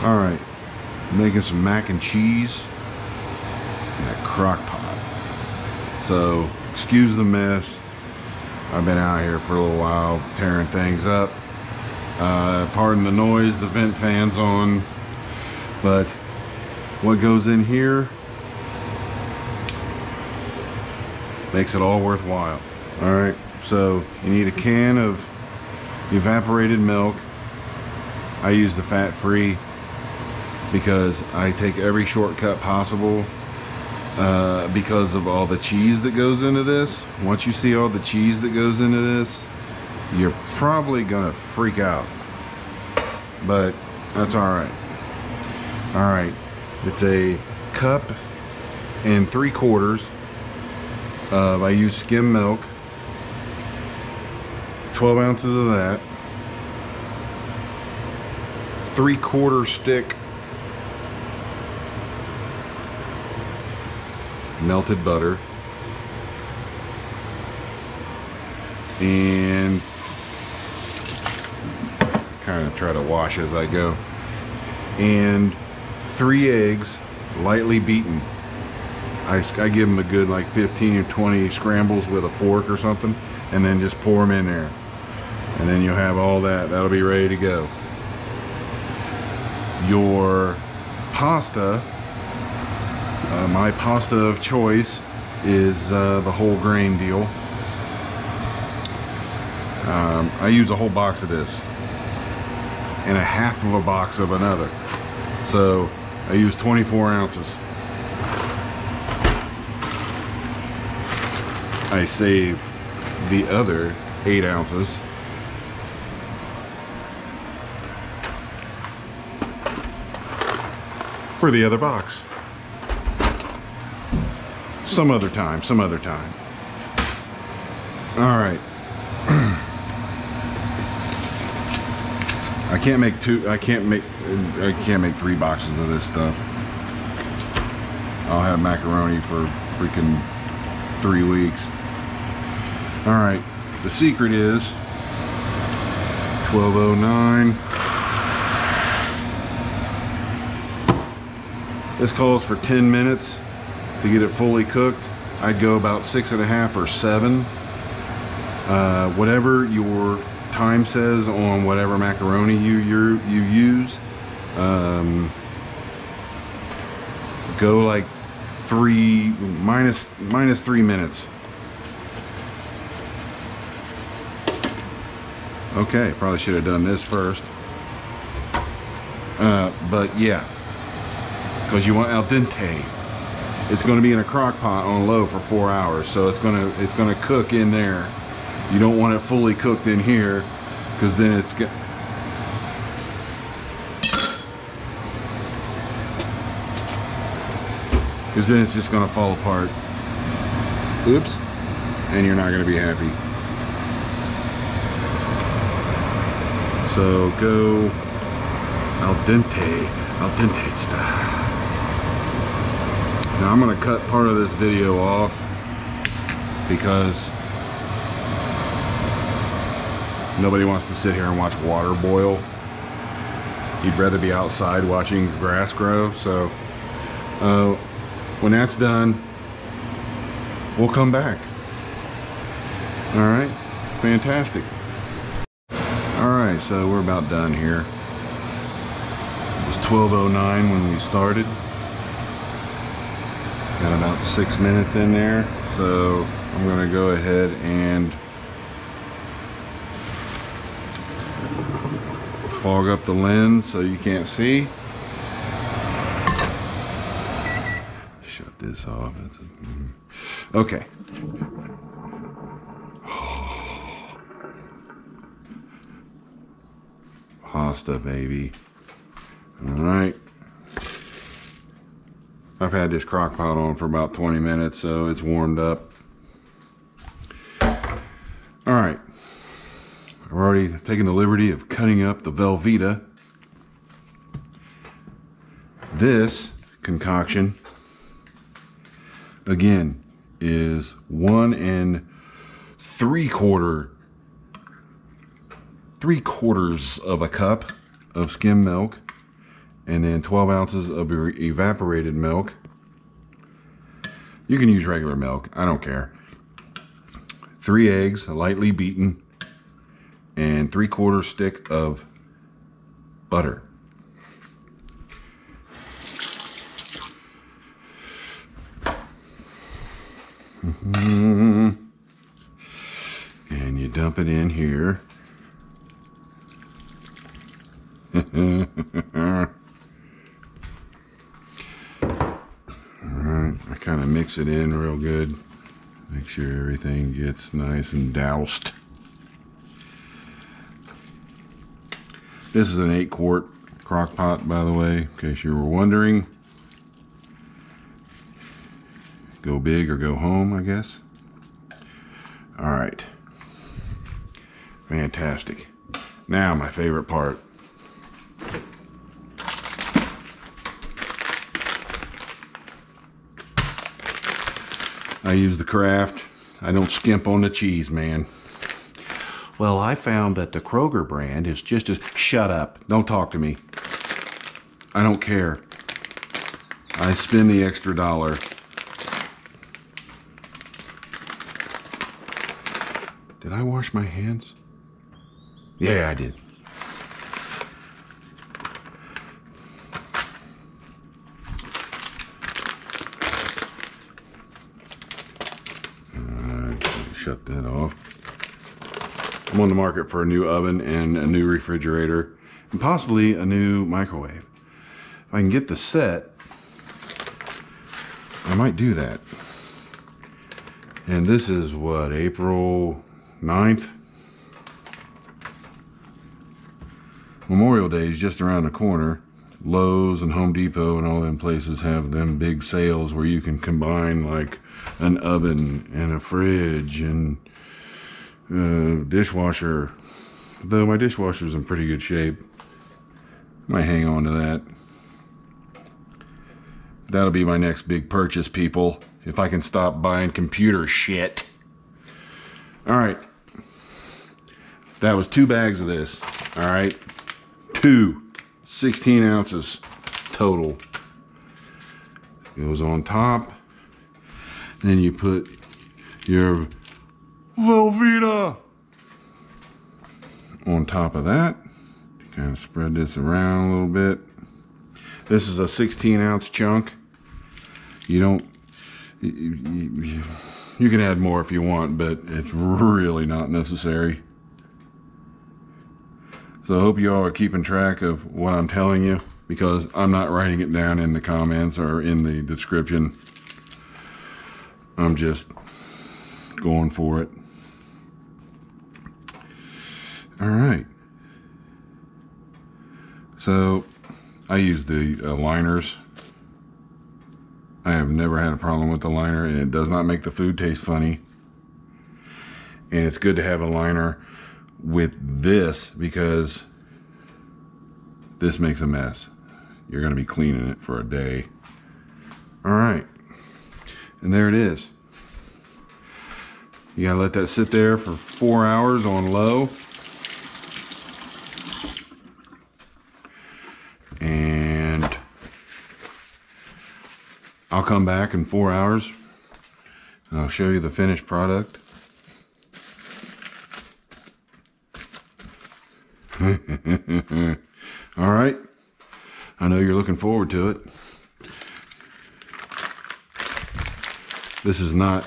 All right, making some mac and cheese in that crock pot. So excuse the mess. I've been out here for a little while tearing things up. Pardon the noise, the vent fan's on, but what goes in here makes it all worthwhile. All right, so you need a can of evaporated milk. I use the fat-free because I take every shortcut possible because of all the cheese that goes into this. Once you see all the cheese that goes into this, you're probably gonna freak out, but that's all right. All right, it's a cup and 3/4 of, I use skim milk, 12 ounces of that, 3/4 stick melted butter, and kind of try to wash as I go, and 3 eggs lightly beaten. I give them a good like 15 or 20 scrambles with a fork or something, and then just pour them in there, and then you'll have all that. That'll be ready to go. Your pasta, my pasta of choice is the whole grain deal. I use a whole box of this and a half of a box of another, so I use 24 ounces. I save the other 8 ounces for the other box. Some other time. All right. I can't make 3 boxes of this stuff. I'll have macaroni for freaking 3 weeks. All right, the secret is 1209. This calls for 10 minutes to get it fully cooked. I'd go about 6.5 or 7. Whatever your time says on whatever macaroni you use. Go like minus 3 minutes. Okay, probably should have done this first. But yeah, because you want al dente. It's going to be in a crock pot on low for 4 hours, so it's going to cook in there. You don't want it fully cooked in here, because then it's just going to fall apart. Oops, and you're not going to be happy. So go al dente style. Now I'm going to cut part of this video off because nobody wants to sit here and watch water boil. You'd rather be outside watching grass grow. So when that's done, we'll come back. All right, fantastic. All right, so we're about done here. It was 12:09 when we started. Got about 6 minutes in there, so I'm gonna go ahead and fog up the lens so you can't see. Shut this off. Okay. Pasta, baby. All right. I've had this crock pot on for about 20 minutes, so it's warmed up. All right. I've already taken the liberty of cutting up the Velveeta. This concoction, again, is 1 3/4 of a cup of skim milk and then 12 ounces of evaporated milk. You can use regular milk, I don't care. 3 eggs, lightly beaten, and 3/4 stick of butter. And you dump it in here. Alright, I kind of mix it in real good. Make sure everything gets nice and doused. This is an 8-quart crock pot, by the way, in case you were wondering. Go big or go home, I guess. Alright. Fantastic. Now, my favorite part. I use the Kraft. I don't skimp on the cheese, man. Well, I found that the Kroger brand is just as... Shut up. Don't talk to me. I don't care. I spend the extra $1. Did I wash my hands? Yeah, I did. Shut that off. I'm on the market for a new oven and a new refrigerator and possibly a new microwave. If I can get the set, I might do that. And this is what, April 9th? Memorial Day is just around the corner. Lowe's and Home Depot and all them places have them big sales where you can combine like an oven and a fridge and dishwasher. Though my dishwasher's in pretty good shape. Might hang on to that. That'll be my next big purchase, people. If I can stop buying computer shit. Alright. That was 2 bags of this. Alright. 16 ounces total. Goes on top. Then you put your Velveeta on top of that. Kind of spread this around a little bit. This is a 16-ounce chunk. You don't... You can add more if you want, but it's really not necessary. So I hope you all are keeping track of what I'm telling you, because I'm not writing it down in the comments or in the description. I'm just going for it. All right. So I use the liners. I have never had a problem with the liner, and it does not make the food taste funny. And it's good to have a liner with this because this makes a mess. You're going to be cleaning it for a day. All right. And there it is. You got to let that sit there for 4 hours on low. And I'll come back in 4 hours and I'll show you the finished product. All right. I know you're looking forward to it. This is not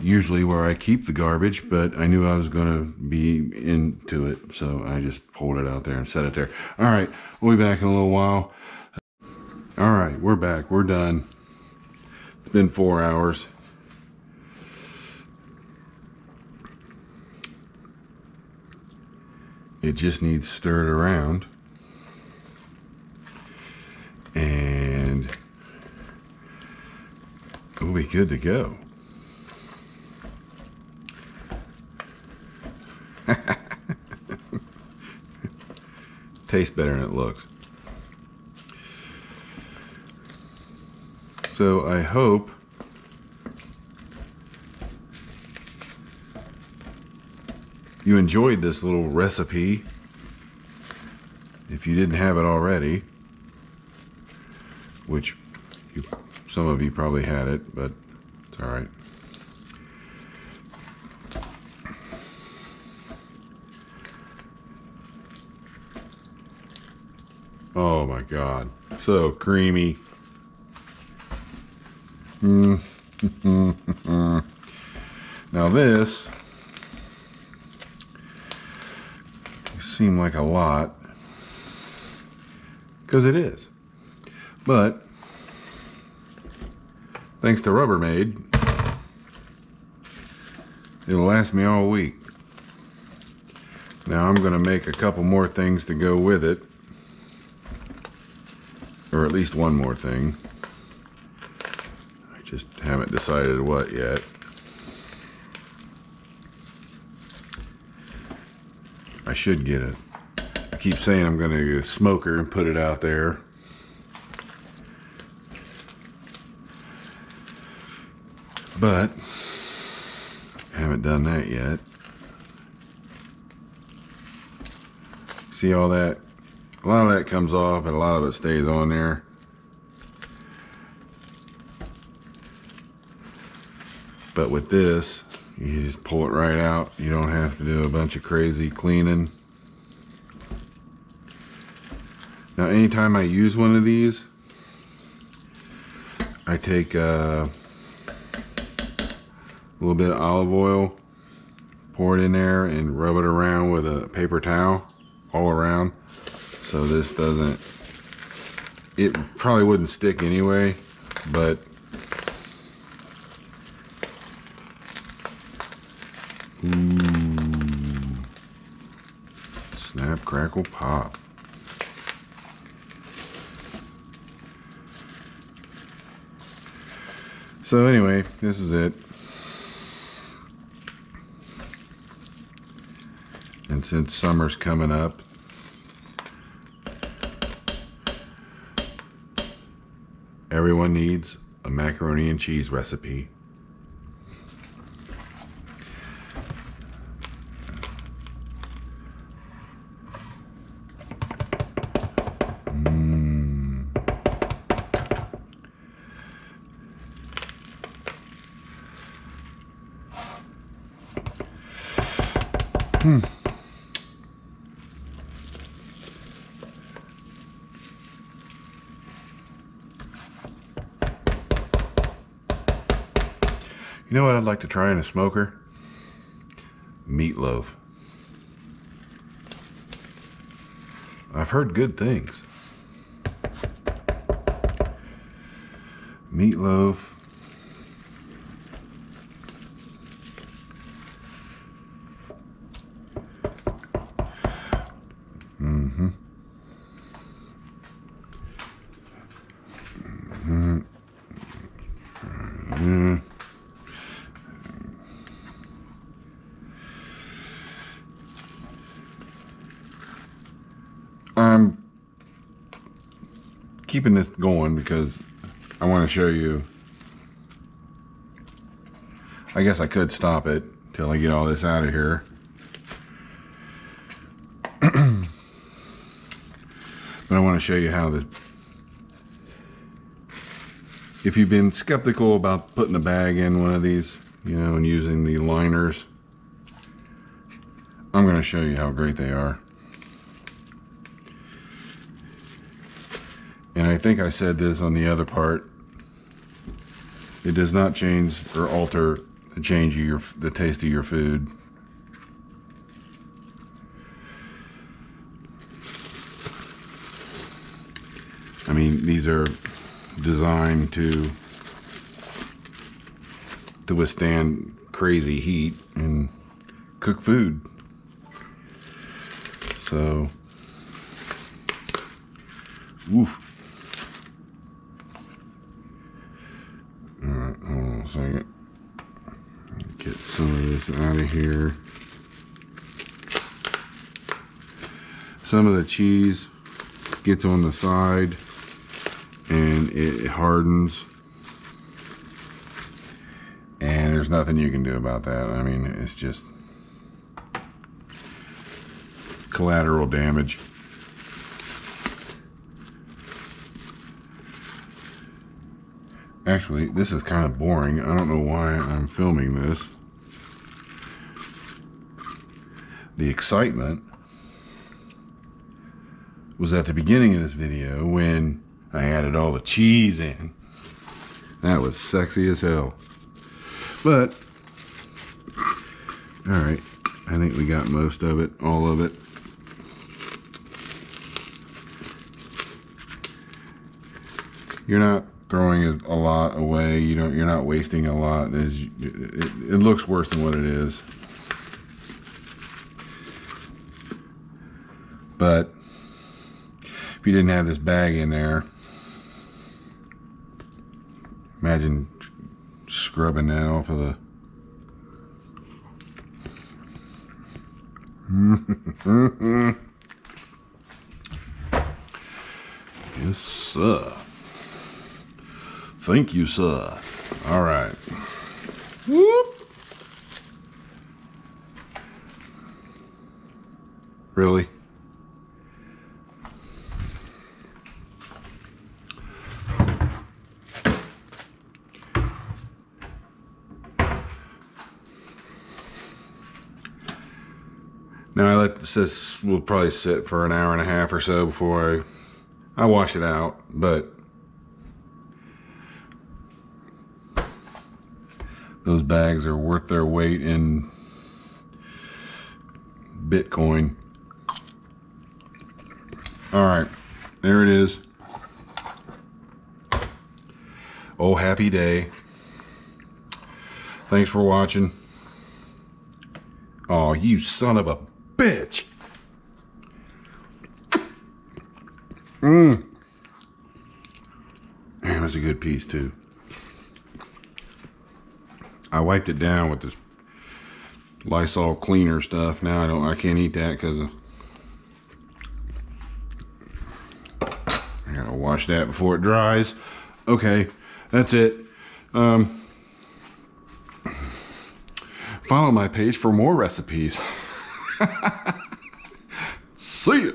usually where I keep the garbage, but I knew I was going to be into it, so I just pulled it out there and set it there. All right, we'll be back in a little while. All right, we're back. We're done. It's been 4 hours. It just needs stirred around. And we'll be good to go. Tastes better than it looks. So I hope you enjoyed this little recipe. If you didn't have it already, which some of you probably had it, but it's all right. Oh my God, so creamy. Now this seemed like a lot, because it is, but thanks to Rubbermaid, it'll last me all week. Now I'm going to make a couple more things to go with it, or at least one more thing. I just haven't decided what yet. I should get it. I keep saying I'm going to get a smoker and put it out there. But I haven't done that yet. See all that? A lot of that comes off, and a lot of it stays on there. But with this, you just pull it right out. You don't have to do a bunch of crazy cleaning. Now, anytime I use one of these, I take a little bit of olive oil, pour it in there, and rub it around with a paper towel all around. So this doesn't, it probably wouldn't stick anyway, but snap, crackle, pop. So anyway, this is it. And since summer's coming up, everyone needs a macaroni and cheese recipe. You know what I'd like to try in a smoker? Meatloaf. I've heard good things. Meatloaf. I'm keeping this going because I want to show you. I guess I could stop it till I get all this out of here. But I want to show you how this, if you've been skeptical about putting a bag in one of these, you know, and using the liners, I'm going to show you how great they are. And I think I said this on the other part. It does not change or alter the taste of your food. I mean, these are designed to withstand crazy heat and cook food. So, woof. Alright, hold on a second. Get some of this out of here. Some of the cheese gets on the side and it hardens. And there's nothing you can do about that. I mean, it's just collateral damage. Actually, this is kind of boring. I don't know why I'm filming this. The excitement was at the beginning of this video when I added all the cheese in. That was sexy as hell. But, alright, I think we got most of it, all of it. You're not throwing a lot away. You're not wasting a lot. It looks worse than what it is. But if you didn't have this bag in there, imagine scrubbing that off of the yes, sir. Thank you, sir. All right. Whoop. Really? Now I let this will probably sit for an hour and a half or so before I wash it out, but those bags are worth their weight in Bitcoin. All right, there it is. Oh, happy day. Thanks for watching. Oh, you son of a bitch. Man, that's a good piece too. I wiped it down with this Lysol cleaner stuff. Now I can't eat that because I gotta wash that before it dries. Okay, that's it. Follow my page for more recipes. See ya.